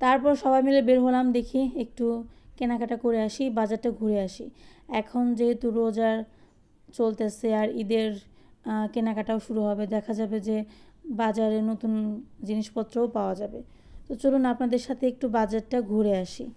তারপর সবাই মিলে বের হলাম, দেখি একটু কেনাকাটা করে আসি, বাজারটা ঘুরে আসি। এখন যেহেতু রোজার চলতেছে আর ঈদের কেনাকাটাও শুরু হবে, দেখা যাবে যে বাজারে নতুন জিনিসপত্রও পাওয়া যাবে। তো চলুন আপনাদের সাথে একটু বাজারটা ঘুরে আসি।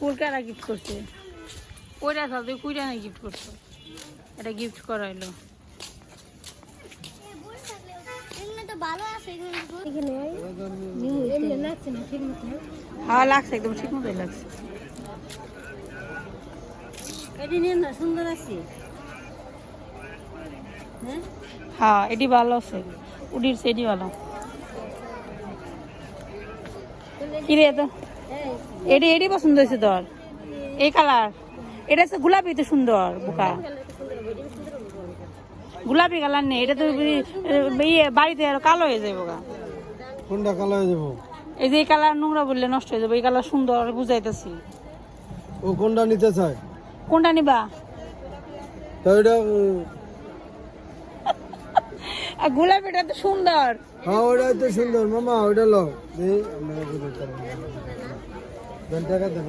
ফুল কারা গিফট করছে? ওইটা সব তুই কুইটা না গিফট করছো, এটা গিফট করাইলো। হ্যাঁ লাগছে, একদম ঠিক মতোই লাগছে। সুন্দর আছে। হ্যাঁ এটি ভালো আছে, উডির সেটি ভালো। কিরে তো এটি এটি পছন্দ হয়েছে তোর? এই কালার এটা হচ্ছে গোলাপি, তো সুন্দর বোকা। গোলাপি কালার নেই, এটা তো বাড়িতে আর কালো হয়ে যাবে বোকা। কোনটা কালো হয়ে যাবো? এই যে এই কালার নোংরা বললে নষ্ট হয়ে যাবে, এই কালার সুন্দর বুঝাইতেছি। ও কোনটা নিতে চায়? কোনটা নিবা? তো এটা গোলাপিটা তো সুন্দর। হ্যাঁ ওটাই তো সুন্দর মামা, ওইটা লো। টাকা দেন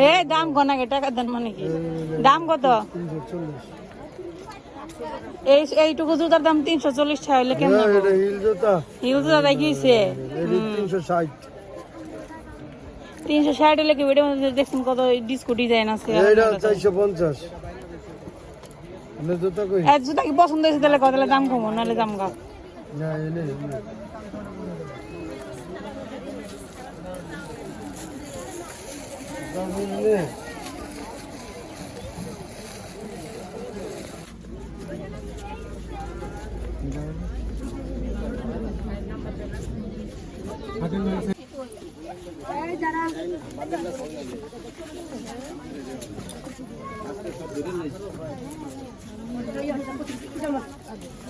এ দাম গনাকে টাকা দেন মানে কি? দাম কত? 340। এইটুকু জুতার দাম 340 টাকা হইলে কেমন? এটা হিল জুতা। হিল জুতা দেখিছে 360। 360 হলে কি ভিডিও মধ্যে দেখছেন কত ডিস্কো ডিজাইন আছে? এটা 450। আপনি জুতা কই? এই জুতা কি পছন্দ হয়েছে তাহলে কত দাম কমো, নাহলে দাম গা। না এনে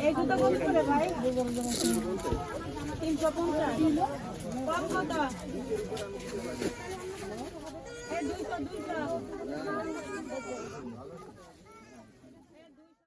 এই জুতা কত করে ভাই? 350। কম কত? এই 200।